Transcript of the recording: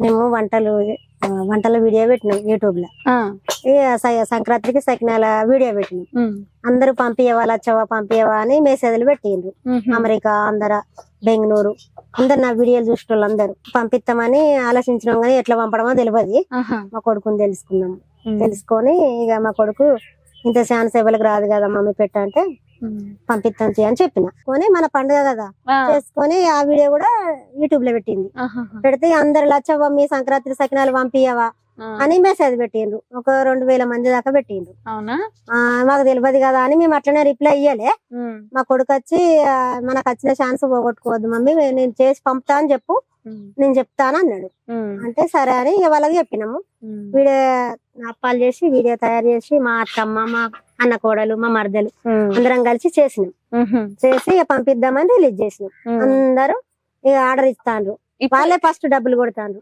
మేము వంటల వీడియో పెట్టినాం యూట్యూబ్ లో. సంక్రాంతికి సకినాల వీడియో పెట్టినాం. అందరూ పంపియవా లచ్చవా పంపియవా అని మెసేజ్లు పెట్టిండ్రు. అమెరికా, ఆంధ్ర, బెంగళూరు అందరు నా వీడియోలు చూసిన వాళ్ళు అందరూ పంపిస్తామని ఆలోచించినాం, కానీ ఎట్లా పంపడమో తెలియదు. మా కొడుకుని తెలుసుకొని ఇక మా కొడుకు ఇంత ఛాన్స్ ఎవరికి రాదు కదా మమ్మీ పెట్టంటే పంపిస్తాం అని చెప్పిన. కొని మన పండుగ కదా చేసుకొని ఆ వీడియో కూడా యూట్యూబ్ లో పెట్టింది. పెడితే అందరు లచ్చవ్వ మీ సంక్రాంతి సకినాలు పంపియవా అని మెసేజ్ పెట్టిండ్రు. ఒక 2000 మంది దాకా పెట్టిండ్రు. మాకు తెలియదు కదా అని మేము అట్లనే రిప్లై ఇయ్యలే. మా కొడుకు వచ్చి మనకు వచ్చిన ఛాన్స్ పోగొట్టుకోవద్దు మమ్మీ, నేను చేసి పంపుతా అని చెప్పు, నేను చెప్తాను అన్నాడు. అంటే సరే అని వాళ్ళకి చెప్పినాము. వీడియో అప్పాలు చేసి వీడియో తయారు చేసి మా అత్తమ్మ, మా అన్న కోడలు, మా మరదలు అందరం కలిసి చేసినాం. చేసి ఇక పంపిద్దామని రిలీజ్ చేసినాం. అందరూ ఇక ఆర్డర్ ఇస్తాండ్రు. వాళ్ళే ఫస్ట్ డబ్బులు కొడతాండ్రు.